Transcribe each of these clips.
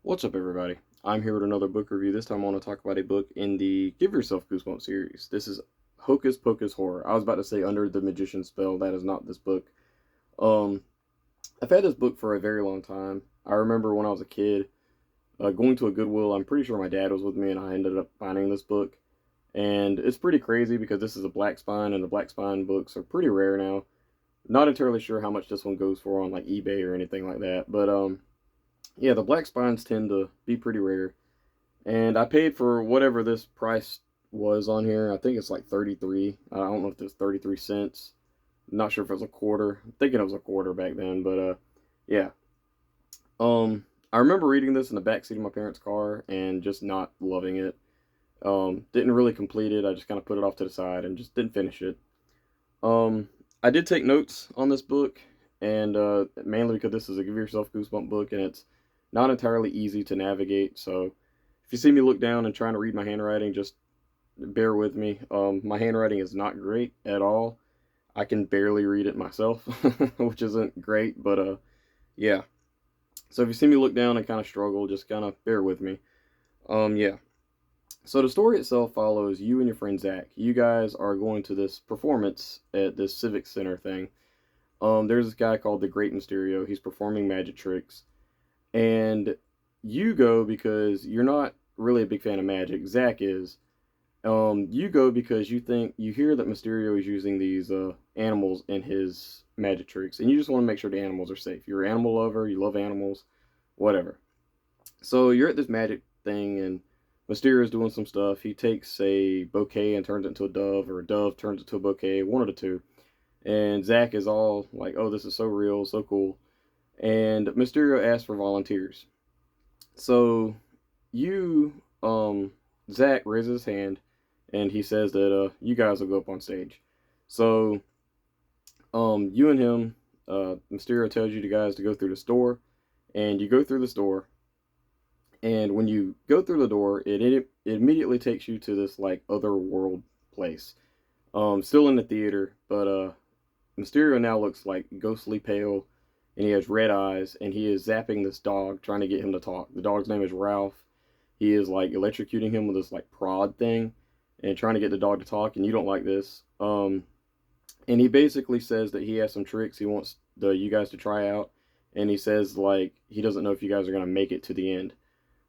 What's up, everybody? I'm here with another book review. This time I want to talk about a book in the Give Yourself Goosebumps series. This is Hocus Pocus Horror. I was about to say Under the Magician's Spell. That is not this book. Um, I've had this book for a very long time. I remember when I was a kid going to a Goodwill. I'm pretty sure my dad was with me, and I ended up finding this book. And it's pretty crazy because this is a black spine, and the black spine books are pretty rare now. Not entirely sure how much this one goes for on like eBay or anything like that, but yeah, the black spines tend to be pretty rare. And I paid for whatever this price was on here. I think it's like 33. I don't know if it's 33 cents. I'm not sure if it was a quarter. I'm thinking it was a quarter back then, but yeah. I remember reading this in the backseat of my parents' car and just not loving it. Didn't really complete it. I just kind of put it off to the side and just didn't finish it. Um, I did take notes on this book, and mainly because this is a Give Yourself Goosebump book, and it's not entirely easy to navigate. So if you see me look down and trying to read my handwriting, just bear with me. My handwriting is not great at all. I can barely read it myself, which isn't great, but yeah. So if you see me look down and kind of struggle, just kind of bear with me. Yeah. So the story itself follows you and your friend Zach. You guys are going to this performance at this civic center thing. There's this guy called the Great Mysterio. He's performing magic tricks, and you go because you're not really a big fan of magic. Zach is. You go because you hear that Mysterio is using these animals in his magic tricks, and you just want to make sure the animals are safe. You're an animal lover. You love animals, whatever. So you're at this magic thing, and Mysterio's doing some stuff. He takes a bouquet and turns it into a dove, or a dove turns it into a bouquet, one of the two. And Zach is all like, "Oh, this is so real, so cool." And Mysterio asks for volunteers. So you, Zach raises his hand, and he says that you guys will go up on stage. So you and him, Mysterio tells you guys to go through the store, and you go through the store. And when you go through the door, it immediately takes you to this like other world place. Still in the theater, but Mysterio now looks like ghostly pale, and he has red eyes, and he is zapping this dog, trying to get him to talk. The dog's name is Ralph. He is like electrocuting him with this like prod thing, and trying to get the dog to talk. And you don't like this. And he basically says that he has some tricks he wants you guys to try out, and he says like he doesn't know if you guys are gonna make it to the end.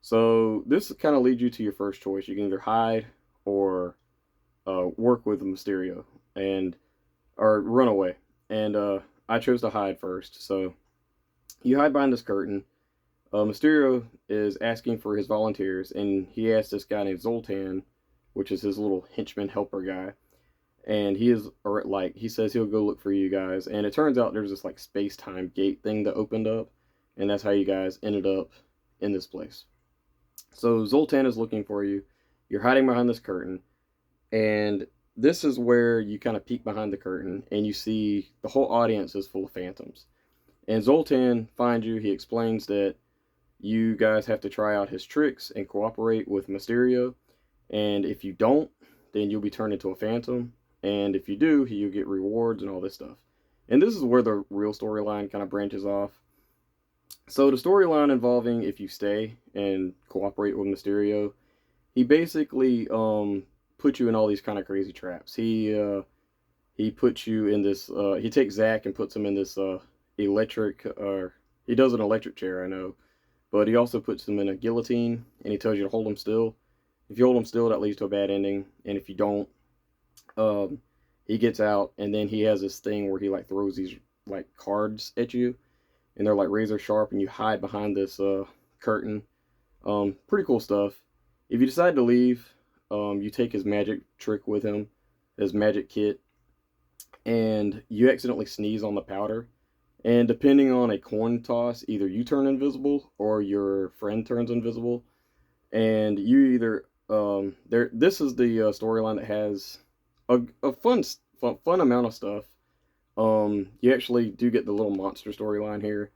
So this kind of leads you to your first choice. You can either hide or work with Mysterio, and or run away. And I chose to hide first. So you hide behind this curtain. Mysterio is asking for his volunteers, and he asks this guy named Zoltan, which is his little henchman helper guy. And he is, or like, he says he'll go look for you guys. And it turns out there's this like space time gate thing that opened up, and that's how you guys ended up in this place. So Zoltan is looking for you. You're hiding behind this curtain, and this is where you kind of peek behind the curtain and you see the whole audience is full of phantoms. And Zoltan finds you. He explains that you guys have to try out his tricks and cooperate with Mysterio. And if you don't, then you'll be turned into a phantom. And if you do, you'll get rewards and all this stuff. And this is where the real storyline kind of branches off. So the storyline involving if you stay and cooperate with Mysterio, he basically puts you in all these kind of crazy traps. He puts you in this. He takes Zach and puts him in this electric. He does an electric chair, I know, but he also puts him in a guillotine, and he tells you to hold him still. If you hold him still, that leads to a bad ending, and if you don't, um, he gets out, and then he has this thing where he like throws these like cards at you, and they're like razor sharp, and you hide behind this curtain. Pretty cool stuff. If you decide to leave, you take his magic trick with him, his magic kit, and you accidentally sneeze on the powder. And depending on a coin toss, either you turn invisible or your friend turns invisible. And you either there. This is the storyline that has a fun amount of stuff. You actually do get the little monster storyline here,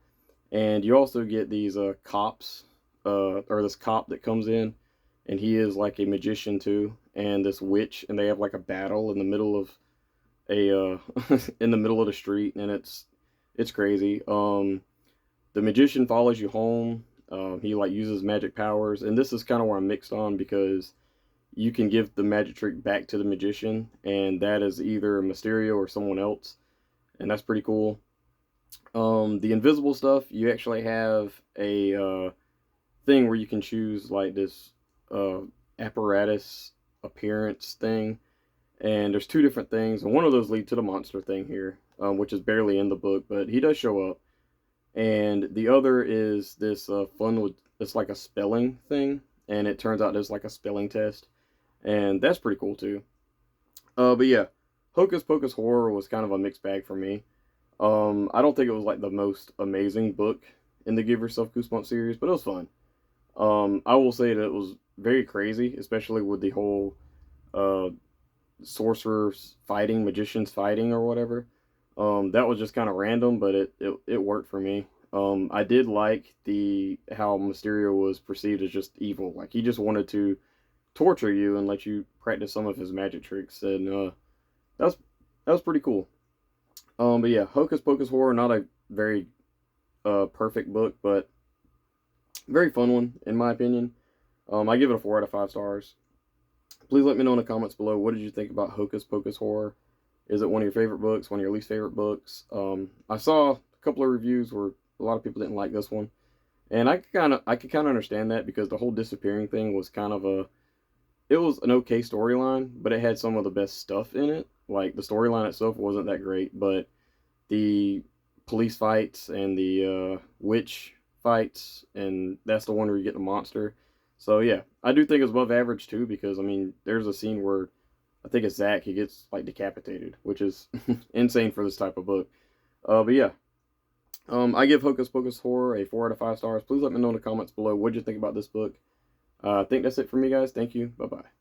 and you also get these cops, or this cop that comes in, and he is like a magician too, and this witch, and they have like a battle in the middle of a in the middle of the street, and it's crazy. The magician follows you home, He like uses magic powers, and this is kind of where I'm mixed on because you can give the magic trick back to the magician, and that is either Mysterio or someone else, and that's pretty cool. The invisible stuff, you actually have a thing where you can choose like this uh, apparatus appearance thing, and there's two different things, and one of those lead to the monster thing here, which is barely in the book, but he does show up. And the other is this fun with it's like a spelling thing, and it turns out there's like a spelling test, and that's pretty cool too. But yeah, Hocus Pocus Horror was kind of a mixed bag for me. I don't think it was like the most amazing book in the Give Yourself Goosebumps series, but it was fun. I will say that it was very crazy, especially with the whole uh, sorcerers fighting, magicians fighting, or whatever. That was just kind of random, but it worked for me. I did like the how Mysterio was perceived as just evil. Like he just wanted to torture you and let you practice some of his magic tricks, and that was that was pretty cool. But yeah, Hocus Pocus Horror, not a very perfect book, but very fun one in my opinion. I give it a 4 out of 5 stars. Please let me know in the comments below, what did you think about Hocus Pocus Horror? Is it one of your favorite books, one of your least favorite books? I saw a couple of reviews where a lot of people didn't like this one, and I could kind of understand that because the whole disappearing thing was kind of a it was an okay storyline, but it had some of the best stuff in it. Like the storyline itself wasn't that great, but the police fights and the witch fights, and that's the one where you get the monster. So yeah, I do think it's above average too, because I mean, there's a scene where I think it's Zach, he gets like decapitated, which is insane for this type of book. But yeah, I give Hocus Pocus Horror a 4 out of 5 stars. Please let me know in the comments below what you think about this book. I think that's it for me, guys. Thank you. Bye bye.